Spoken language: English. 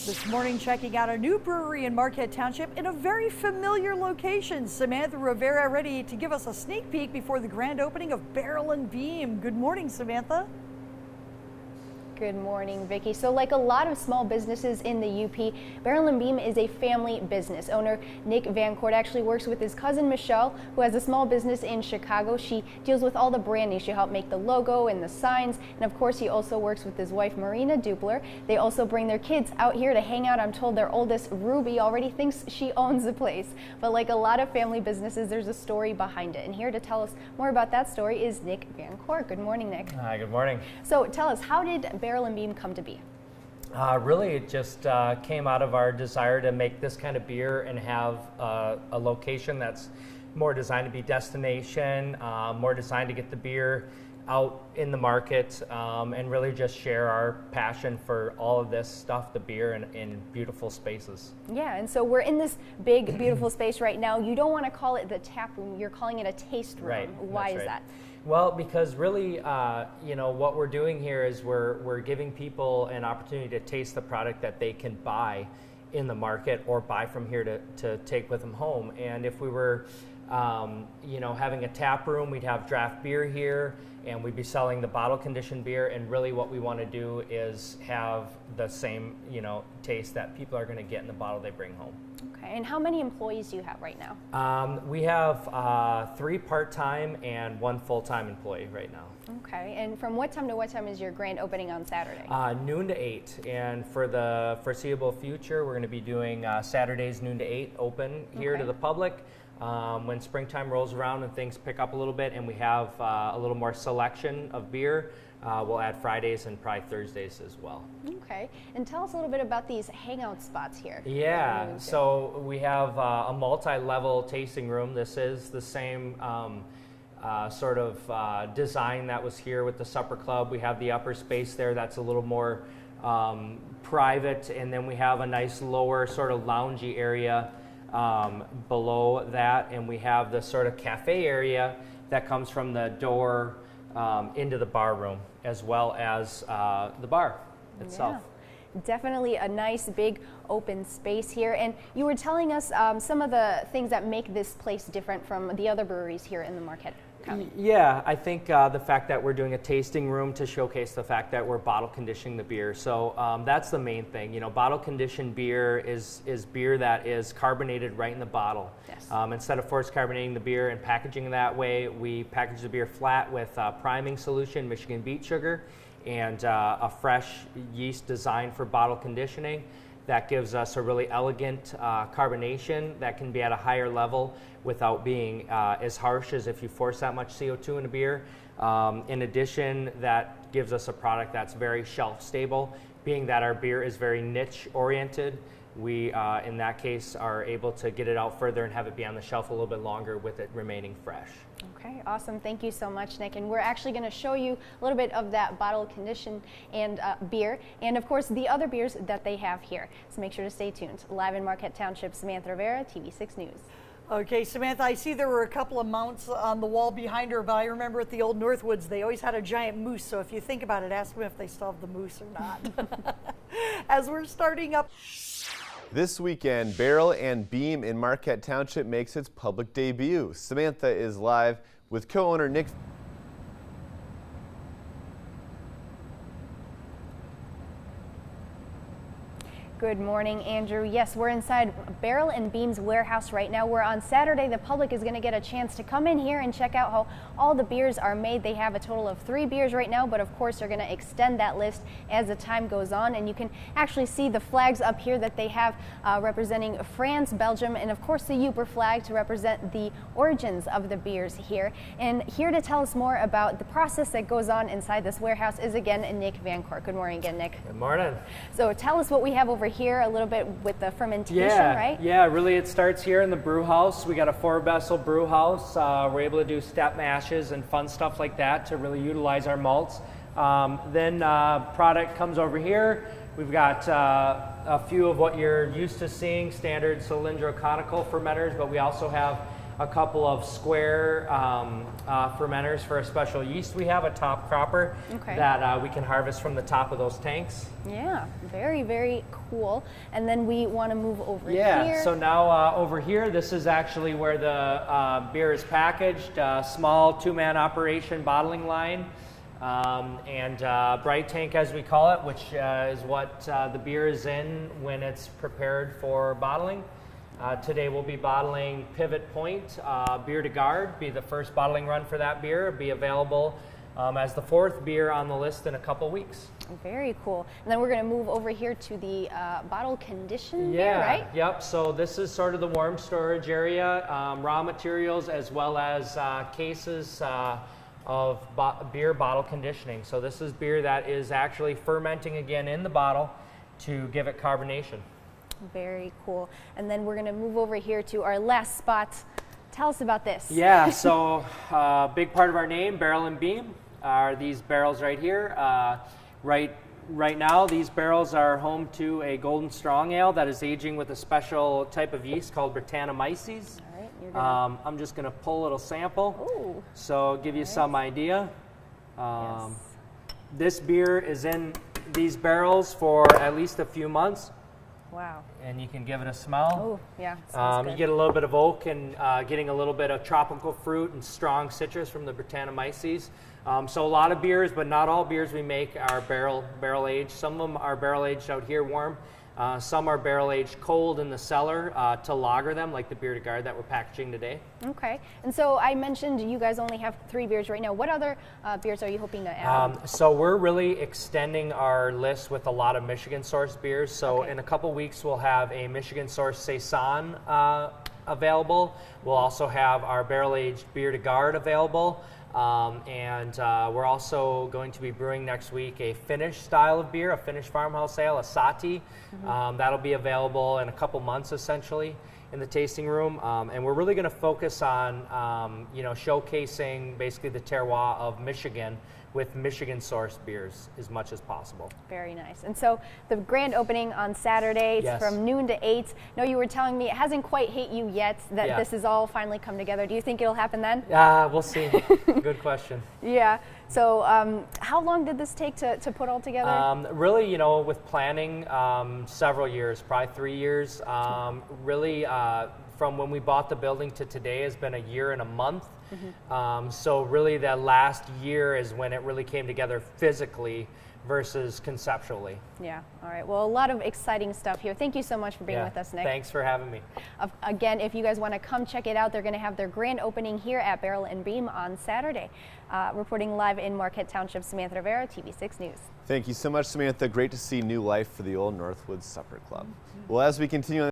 This morning, checking out a new brewery in Marquette Township in a very familiar location. Samantha Rivera ready to give us a sneak peek before the grand opening of Barrel Beam. Good morning, Samantha. Good morning, Vicki. So like a lot of small businesses in the UP, Barrel Beam is a family business. Owner Nick Van Court actually works with his cousin Michelle, who has a small business in Chicago. She deals with all the branding. She helped make the logo and the signs. And of course, he also works with his wife, Marina Dupler. They also bring their kids out here to hang out. I'm told their oldest, Ruby, already thinks she owns the place. But like a lot of family businesses, there's a story behind it. And here to tell us more about that story is Nick Van Court. Good morning, Nick. Hi, good morning. So tell us, how did Barrel Beam come to be? Really, it just came out of our desire to make this kind of beer and have a location that's more designed to be destination, more designed to get the beer out in the market, and really just share our passion for all of this stuff, the beer, in beautiful spaces. Yeah, and so we're in this big, beautiful space right now. You don't want to call it the tap room, you're calling it a taste room. Right. Why is that? Well, because really, what we're doing here is we're giving people an opportunity to taste the product that they can buy in the market or buy from here to take with them home. And if we were, having a tap room, we'd have draft beer here, and we'd be selling the bottle conditioned beer. And really, what we want to do is have the same, taste that people are going to get in the bottle they bring home. Okay, and how many employees do you have right now? We have 3 part-time and 1 full-time employee right now. Okay, and from what time to what time is your grand opening on Saturday? Noon to 8, and for the foreseeable future, we're going to be doing Saturdays noon to 8 open here to the public. When springtime rolls around and things pick up a little bit and we have a little more selection of beer, we'll add Fridays and probably Thursdays as well. Okay, and tell us a little bit about these hangout spots here. Yeah, so we have a multi-level tasting room. This is the same sort of design that was here with the Supper Club. We have the upper space there that's a little more private, and then we have a nice lower sort of loungy area below that, and we have the sort of cafe area that comes from the door into the bar room, as well as the bar itself. Yeah. Definitely a nice big open space here, and you were telling us some of the things that make this place different from the other breweries here in the Marquette County. Yeah, I think the fact that we're doing a tasting room to showcase the fact that we're bottle conditioning the beer. So that's the main thing. Bottle conditioned beer is beer that is carbonated right in the bottle. Yes. Instead of force carbonating the beer and packaging that way, we package the beer flat with priming solution, Michigan beet sugar, and a fresh yeast designed for bottle conditioning. That gives us a really elegant carbonation that can be at a higher level without being as harsh as if you force that much CO2 in a beer. In addition, that gives us a product that's very shelf stable, being that our beer is very niche oriented. We, in that case, are able to get it out further and have it be on the shelf a little bit longer with it remaining fresh. Okay, awesome. Thank you so much, Nick. And we're actually going to show you a little bit of that bottle conditioned and beer, and of course the other beers that they have here. So make sure to stay tuned. Live in Marquette Township, Samantha Rivera, TV6 News. Okay, Samantha, I see there were a couple of mounts on the wall behind her, but I remember at the old Northwoods, they always had a giant moose. So if you think about it, ask them if they still have the moose or not. As we're starting up. This weekend, Barrel and Beam in Marquette Township makes its public debut. Samantha is live with co-owner Nick. Good morning, Andrew. Yes, we're inside Barrel and Beam's warehouse right now, where on Saturday the public is going to get a chance to come in here and check out how all the beers are made. They have a total of 3 beers right now, but of course they're going to extend that list as the time goes on. And you can actually see the flags up here that they have representing France, Belgium, and of course the Uper flag to represent the origins of the beers here. And here to tell us more about the process that goes on inside this warehouse is again Nick Van Court. Good morning again, Nick. Good morning. So tell us what we have over here a little bit with the fermentation, right? Yeah, really it starts here in the brew house. We got a 4-vessel brew house. We're able to do step mashes and fun stuff like that to really utilize our malts. Then product comes over here. We've got a few of what you're used to seeing, standard cylindroconical fermenters, but we also have a couple of square fermenters for a special yeast we have, a top cropper, that we can harvest from the top of those tanks. Yeah, very, very cool. And then we want to move over here. Yeah, so now over here, this is actually where the beer is packaged, small 2-man operation bottling line. And bright tank, as we call it, which is what the beer is in when it's prepared for bottling. Today we'll be bottling Pivot Point Bière de Garde, be the first bottling run for that beer. It'll be available as the 4th beer on the list in a couple weeks. Very cool. And then we're going to move over here to the bottle conditioned beer, right? Yep. So this is sort of the warm storage area, raw materials as well as cases of beer bottle conditioning. So this is beer that is actually fermenting again in the bottle to give it carbonation. Very cool. And then we're going to move over here to our last spot. Tell us about this. Yeah, so big part of our name, Barrel and Beam, are these barrels right here. Right now, these barrels are home to a golden strong ale that is aging with a special type of yeast called Brettanomyces. I'm just going to pull a little sample, so give you some idea. This beer is in these barrels for at least a few months. Wow. And you can give it a smell. Oh, yeah. Sounds good. You get a little bit of oak and getting a little bit of tropical fruit and strong citrus from the Brettanomyces. So a lot of beers, but not all beers we make are barrel aged. Some of them are barrel aged out here warm. Some are barrel aged cold in the cellar to lager them, like the Bière de Garde that we're packaging today. Okay. And so I mentioned you guys only have 3 beers right now. What other beers are you hoping to add? So we're really extending our list with a lot of Michigan sourced beers. So in a couple weeks we'll have a Michigan sourced Saison available. We'll also have our barrel aged Bière de Garde available. And we're also going to be brewing next week a Finnish style of beer, a Finnish farmhouse ale, a Sahti. That'll be available in a couple months, essentially, in the tasting room. And we're really going to focus on, showcasing basically the terroir of Michigan with Michigan-sourced beers as much as possible. Very nice. And so the grand opening on Saturday from noon to 8. No, you were telling me it hasn't quite hit you yet that this has all finally come together. Do you think it'll happen then? We'll see. Good question. Yeah. So how long did this take to put all together? Really, with planning, several years, probably 3 years. Really, from when we bought the building to today has been a year and a month. So really that last year is when it really came together physically versus conceptually. Yeah. All right. Well, a lot of exciting stuff here. Thank you so much for being with us, Nick. Thanks for having me. Again, if you guys want to come check it out, they're going to have their grand opening here at Barrel and Beam on Saturday. Reporting live in Marquette Township, Samantha Rivera, TV6 News. Thank you so much, Samantha. Great to see new life for the Old Northwoods Supper Club. Well, as we continue on